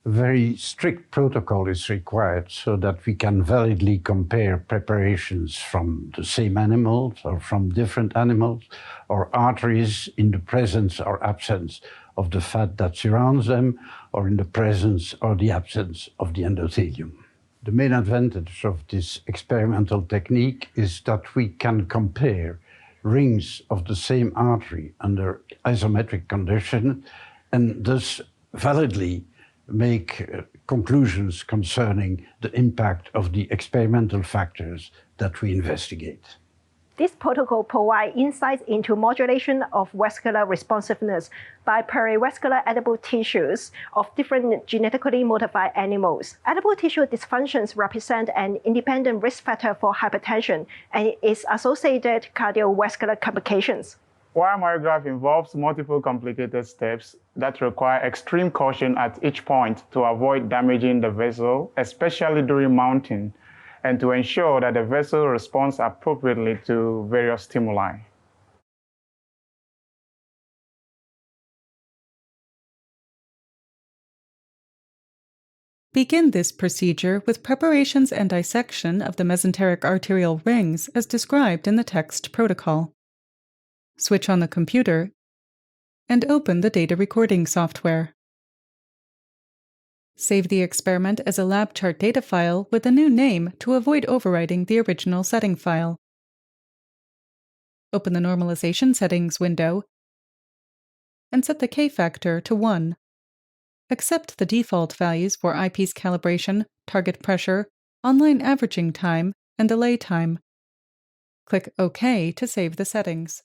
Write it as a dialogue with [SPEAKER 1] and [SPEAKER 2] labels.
[SPEAKER 1] A very strict protocol is required so that we can validly compare preparations from the same animals or from different animals, or arteries in the presence or absence of the fat that surrounds them, or in the presence or the absence of the endothelium. The main advantage of this experimental technique is that we can compare rings of the same artery under isometric conditions and thus validly make conclusions concerning the impact of the experimental factors that we investigate.
[SPEAKER 2] This protocol provides insights into modulation of vascular responsiveness by perivascular adipose tissues of different genetically modified animals. Adipose tissue dysfunctions represent an independent risk factor for hypertension and its associated cardiovascular complications.
[SPEAKER 3] While myography involves multiple complicated steps that require extreme caution at each point to avoid damaging the vessel, especially during mounting, and to ensure that the vessel responds appropriately to various stimuli.
[SPEAKER 4] Begin this procedure with preparations and dissection of the mesenteric arterial rings as described in the text protocol. Switch on the computer and open the data recording software. Save the experiment as a lab chart data file with a new name to avoid overwriting the original setting file. Open the normalization settings window and set the K-factor to 1. Accept the default values for eyepiece calibration, target pressure, online averaging time, and delay time. Click OK to save the settings.